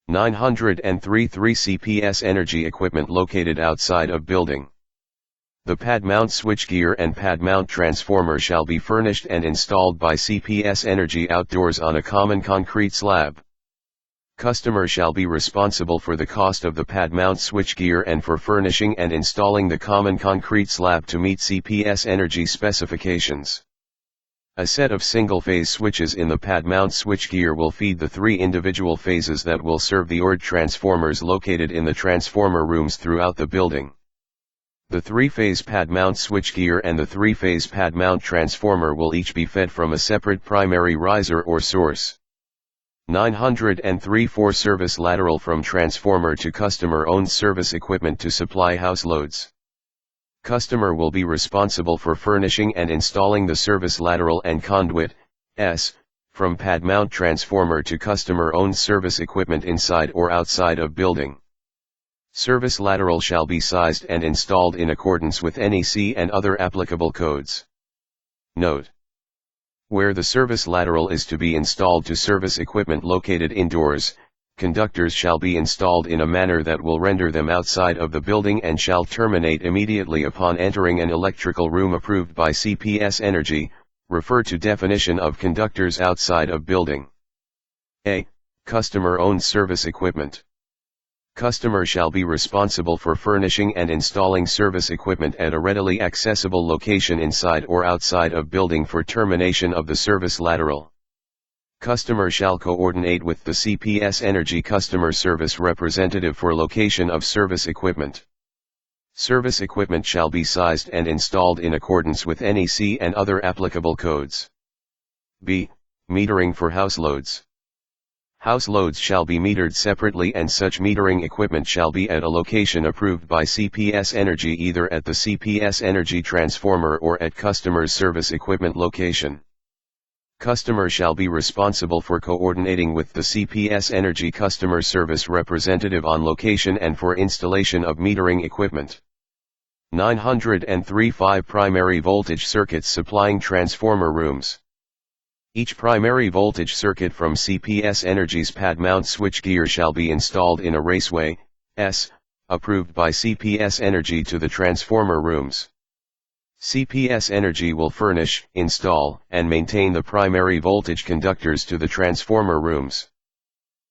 903 3 CPS energy equipment located outside of building. The pad mount switchgear and pad mount transformer shall be furnished and installed by CPS Energy outdoors on a common concrete slab. Customer shall be responsible for the cost of the pad mount switchgear and for furnishing and installing the common concrete slab to meet CPS Energy specifications. A set of single-phase switches in the pad mount switchgear will feed the 3 individual phases that will serve the ORD transformers located in the transformer rooms throughout the building. The 3-phase pad mount switchgear and the 3-phase pad mount transformer will each be fed from a separate primary riser or source. 903 4 service lateral from transformer to customer-owned service equipment to supply house loads. Customer will be responsible for furnishing and installing the service lateral and conduit, from pad mount transformer to customer-owned service equipment inside or outside of building. Service lateral shall be sized and installed in accordance with NEC and other applicable codes. Note: where the service lateral is to be installed to service equipment located indoors, conductors shall be installed in a manner that will render them outside of the building and shall terminate immediately upon entering an electrical room approved by CPS Energy. Refer to definition of conductors outside of building. A. Customer-owned service equipment. Customer shall be responsible for furnishing and installing service equipment at a readily accessible location inside or outside of building for termination of the service lateral. Customer shall coordinate with the CPS Energy customer service representative for location of service equipment. Service equipment shall be sized and installed in accordance with NEC and other applicable codes. B. Metering for house loads. House loads shall be metered separately and such metering equipment shall be at a location approved by CPS Energy either at the CPS Energy transformer or at customer's service equipment location. Customer shall be responsible for coordinating with the CPS Energy customer service representative on location and for installation of metering equipment. 903 5 primary voltage circuits supplying transformer rooms. Each primary voltage circuit from CPS Energy's pad mount switchgear shall be installed in a raceway, approved by CPS Energy to the transformer rooms. CPS Energy will furnish, install, and maintain the primary voltage conductors to the transformer rooms.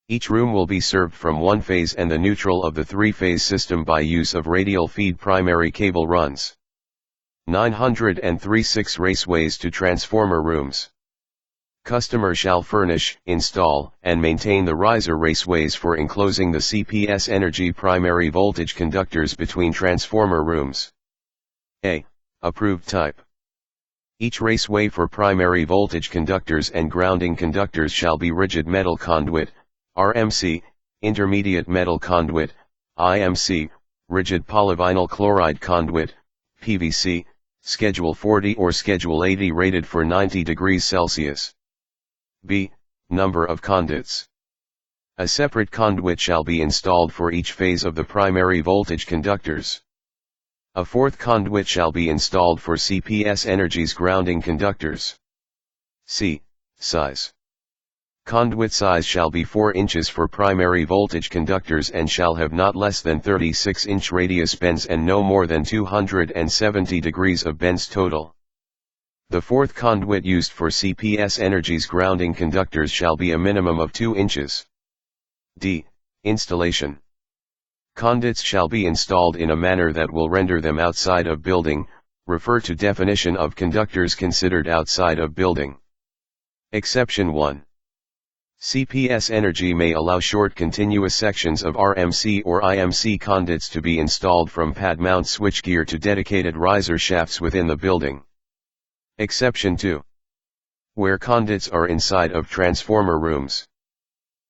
Each room will be served from one phase and the neutral of the 3-phase system by use of radial feed primary cable runs. 903 6 raceways to transformer rooms. Customer shall furnish, install, and maintain the riser raceways for enclosing the CPS Energy primary voltage conductors between transformer rooms. A. Approved type. Each raceway for primary voltage conductors and grounding conductors shall be rigid metal conduit, RMC, intermediate metal conduit, IMC, rigid polyvinyl chloride conduit, PVC, Schedule 40 or Schedule 80 rated for 90 degrees Celsius. B. Number of conduits. A separate conduit shall be installed for each phase of the primary voltage conductors. A 4th conduit shall be installed for CPS Energy's grounding conductors. C. Size. Conduit size shall be 4 inches for primary voltage conductors and shall have not less than 36-inch radius bends and no more than 270 degrees of bends total. The 4th conduit used for CPS Energy's grounding conductors shall be a minimum of 2 inches. D. Installation. Conduits shall be installed in a manner that will render them outside of building. Refer to definition of conductors considered outside of building. Exception 1. CPS Energy may allow short continuous sections of RMC or IMC conduits to be installed from pad mount switchgear to dedicated riser shafts within the building. Exception 2. Where conduits are inside of transformer rooms.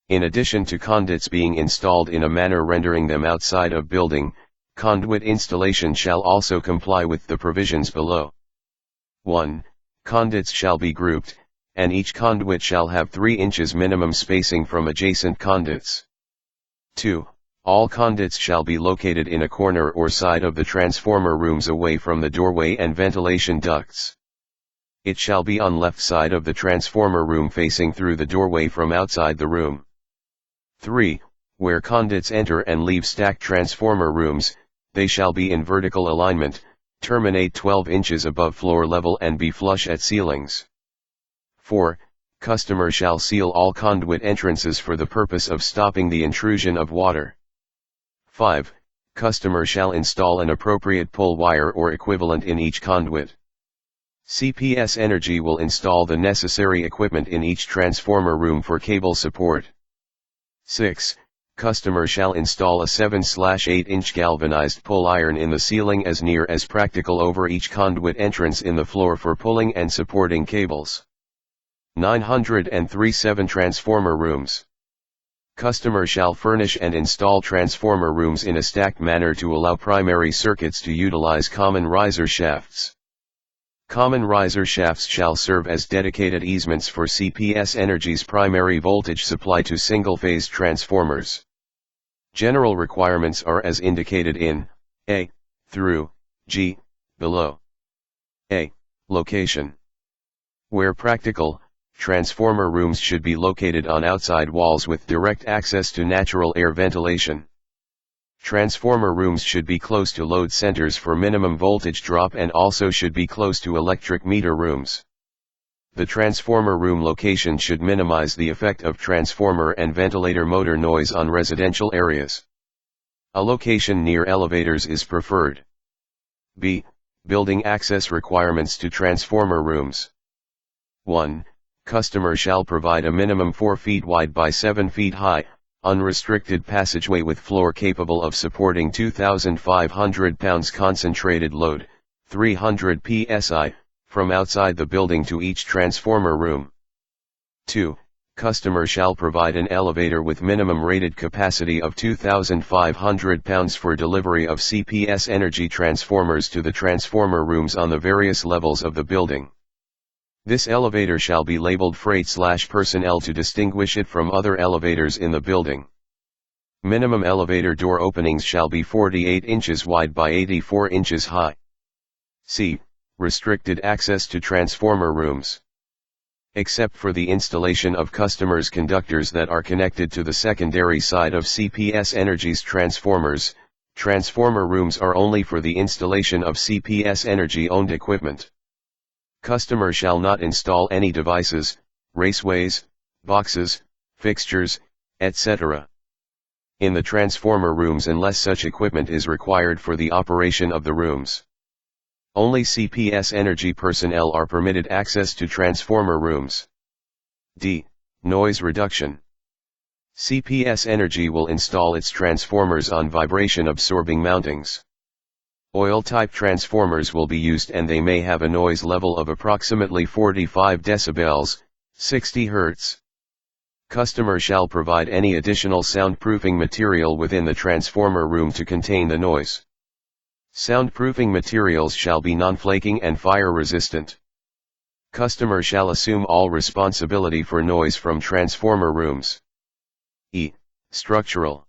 In addition to conduits being installed in a manner rendering them outside of building, conduit installation shall also comply with the provisions below. 1. Conduits shall be grouped, and each conduit shall have 3 inches minimum spacing from adjacent conduits. 2. All conduits shall be located in a corner or side of the transformer rooms away from the doorway and ventilation ducts. It shall be on left side of the transformer room facing through the doorway from outside the room. 3. Where conduits enter and leave stacked transformer rooms, they shall be in vertical alignment, terminate 12 inches above floor level and be flush at ceilings. 4. Customer shall seal all conduit entrances for the purpose of stopping the intrusion of water. 5. Customer shall install an appropriate pull wire or equivalent in each conduit. CPS Energy will install the necessary equipment in each transformer room for cable support. 6. Customer shall install a 7/8-inch galvanized pull iron in the ceiling as near as practical over each conduit entrance in the floor for pulling and supporting cables. 937 Transformer rooms. Customer shall furnish and install transformer rooms in a stacked manner to allow primary circuits to utilize common riser shafts. Common riser shafts shall serve as dedicated easements for CPS Energy's primary voltage supply to single-phase transformers. General requirements are as indicated in A through G below. A. Location. Where practical, transformer rooms should be located on outside walls with direct access to natural air ventilation. Transformer rooms should be close to load centers for minimum voltage drop and also should be close to electric meter rooms. The transformer room location should minimize the effect of transformer and ventilator motor noise on residential areas. A location near elevators is preferred. B. Building access requirements to transformer rooms. 1. Customer shall provide a minimum 4 feet wide by 7 feet high, unrestricted passageway with floor capable of supporting 2,500 pounds concentrated load, 300 psi, from outside the building to each transformer room. 2. Customer shall provide an elevator with minimum rated capacity of 2,500 pounds for delivery of CPS Energy transformers to the transformer rooms on the various levels of the building. This elevator shall be labeled freight/personnel to distinguish it from other elevators in the building. Minimum elevator door openings shall be 48 inches wide by 84 inches high. C. Restricted access to transformer rooms. Except for the installation of customers' conductors that are connected to the secondary side of CPS Energy's transformers, transformer rooms are only for the installation of CPS Energy-owned equipment. Customer shall not install any devices, raceways, boxes, fixtures, etc. in the transformer rooms unless such equipment is required for the operation of the rooms. Only CPS Energy personnel are permitted access to transformer rooms. D. Noise reduction. CPS Energy will install its transformers on vibration-absorbing mountings. Oil-type transformers will be used and they may have a noise level of approximately 45 decibels, 60 Hz. Customer shall provide any additional soundproofing material within the transformer room to contain the noise. Soundproofing materials shall be non-flaking and fire-resistant. Customer shall assume all responsibility for noise from transformer rooms. E. Structural.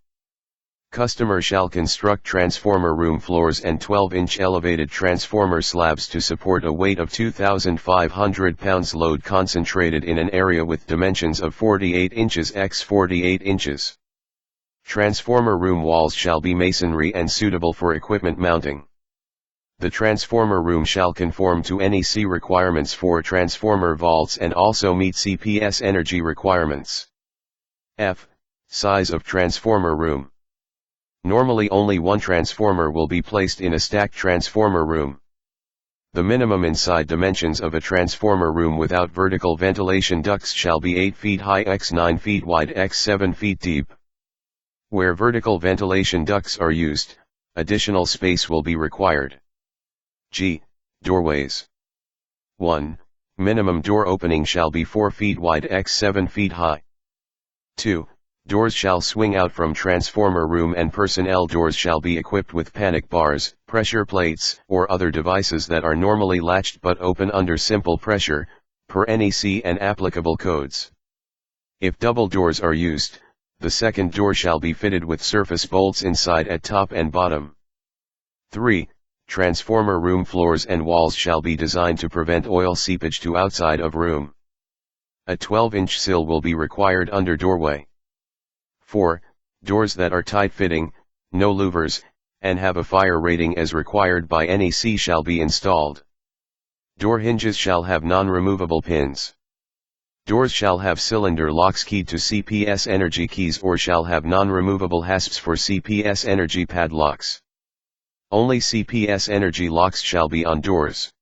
Customer shall construct transformer room floors and 12-inch elevated transformer slabs to support a weight of 2,500 pounds load concentrated in an area with dimensions of 48 inches x 48 inches. Transformer room walls shall be masonry and suitable for equipment mounting. The transformer room shall conform to NEC requirements for transformer vaults and also meet CPS Energy requirements. F. Size of transformer room. Normally only one transformer will be placed in a stacked transformer room. The minimum inside dimensions of a transformer room without vertical ventilation ducts shall be 8 feet high x 9 feet wide x 7 feet deep. Where vertical ventilation ducts are used, additional space will be required. G. Doorways. 1. Minimum door opening shall be 4 feet wide x 7 feet high. 2. Doors shall swing out from transformer room and personnel doors shall be equipped with panic bars, pressure plates, or other devices that are normally latched but open under simple pressure, per NEC and applicable codes. If double doors are used, the second door shall be fitted with surface bolts inside at top and bottom. 3. Transformer room floors and walls shall be designed to prevent oil seepage to outside of room. A 12-inch sill will be required under doorway. 4. Doors that are tight-fitting, no louvers, and have a fire rating as required by NEC shall be installed. Door hinges shall have non-removable pins. Doors shall have cylinder locks keyed to CPS energy keys or shall have non-removable hasps for CPS energy padlocks. Only CPS energy locks shall be on doors.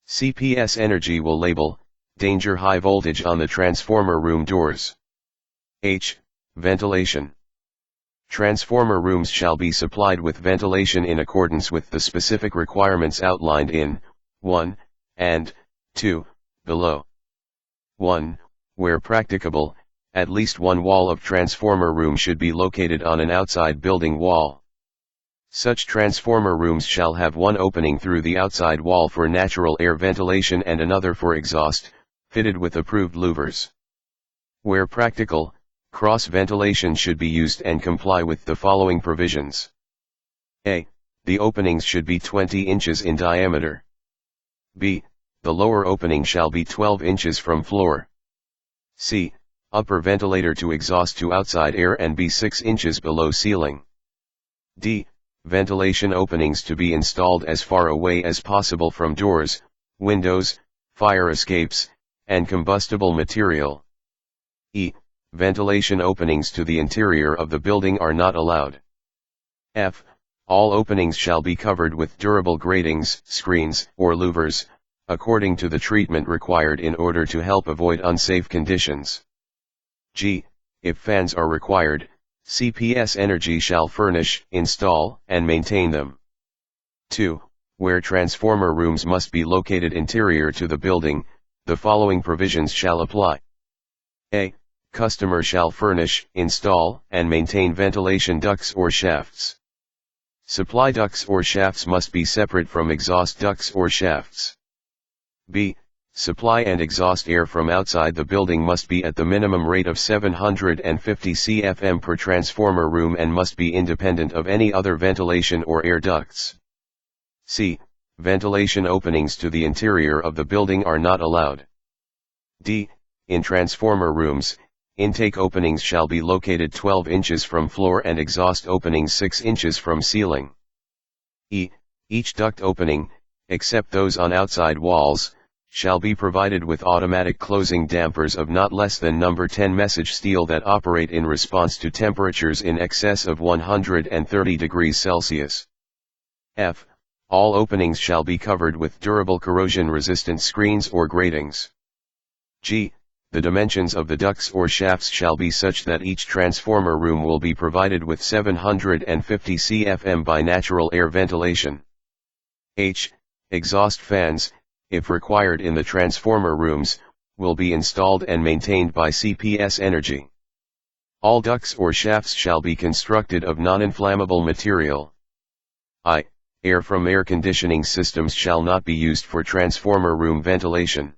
CPS energy will label, danger high voltage on the transformer room doors. H. Ventilation. Transformer rooms shall be supplied with ventilation in accordance with the specific requirements outlined in 1, and 2, below. 1. Where practicable, at least one wall of transformer room should be located on an outside building wall. Such transformer rooms shall have one opening through the outside wall for natural air ventilation and another for exhaust, fitted with approved louvers. Where practical, cross ventilation should be used and comply with the following provisions. A. The openings should be 20 inches in diameter. B. The lower opening shall be 12 inches from floor. C. Upper ventilator to exhaust to outside air and be 6 inches below ceiling. D. Ventilation openings to be installed as far away as possible from doors, windows, fire escapes, and combustible material. E. Ventilation openings to the interior of the building are not allowed. F. All openings shall be covered with durable gratings, screens, or louvers, according to the treatment required in order to help avoid unsafe conditions. G. If fans are required, CPS Energy shall furnish, install, and maintain them. 2. Where transformer rooms must be located interior to the building, the following provisions shall apply. A. Customer shall furnish, install, and maintain ventilation ducts or shafts. Supply ducts or shafts must be separate from exhaust ducts or shafts. B. Supply and exhaust air from outside the building must be at the minimum rate of 750 CFM per transformer room and must be independent of any other ventilation or air ducts. C. Ventilation openings to the interior of the building are not allowed. D. In transformer rooms, intake openings shall be located 12 inches from floor and exhaust openings 6 inches from ceiling. E. Each duct opening, except those on outside walls, shall be provided with automatic closing dampers of not less than number 10 message steel that operate in response to temperatures in excess of 130 degrees Celsius. F. All openings shall be covered with durable corrosion-resistant screens or gratings. G. The dimensions of the ducts or shafts shall be such that each transformer room will be provided with 750 CFM by natural air ventilation. H. Exhaust fans, if required in the transformer rooms, will be installed and maintained by CPS Energy. All ducts or shafts shall be constructed of non-inflammable material. I. Air from air conditioning systems shall not be used for transformer room ventilation.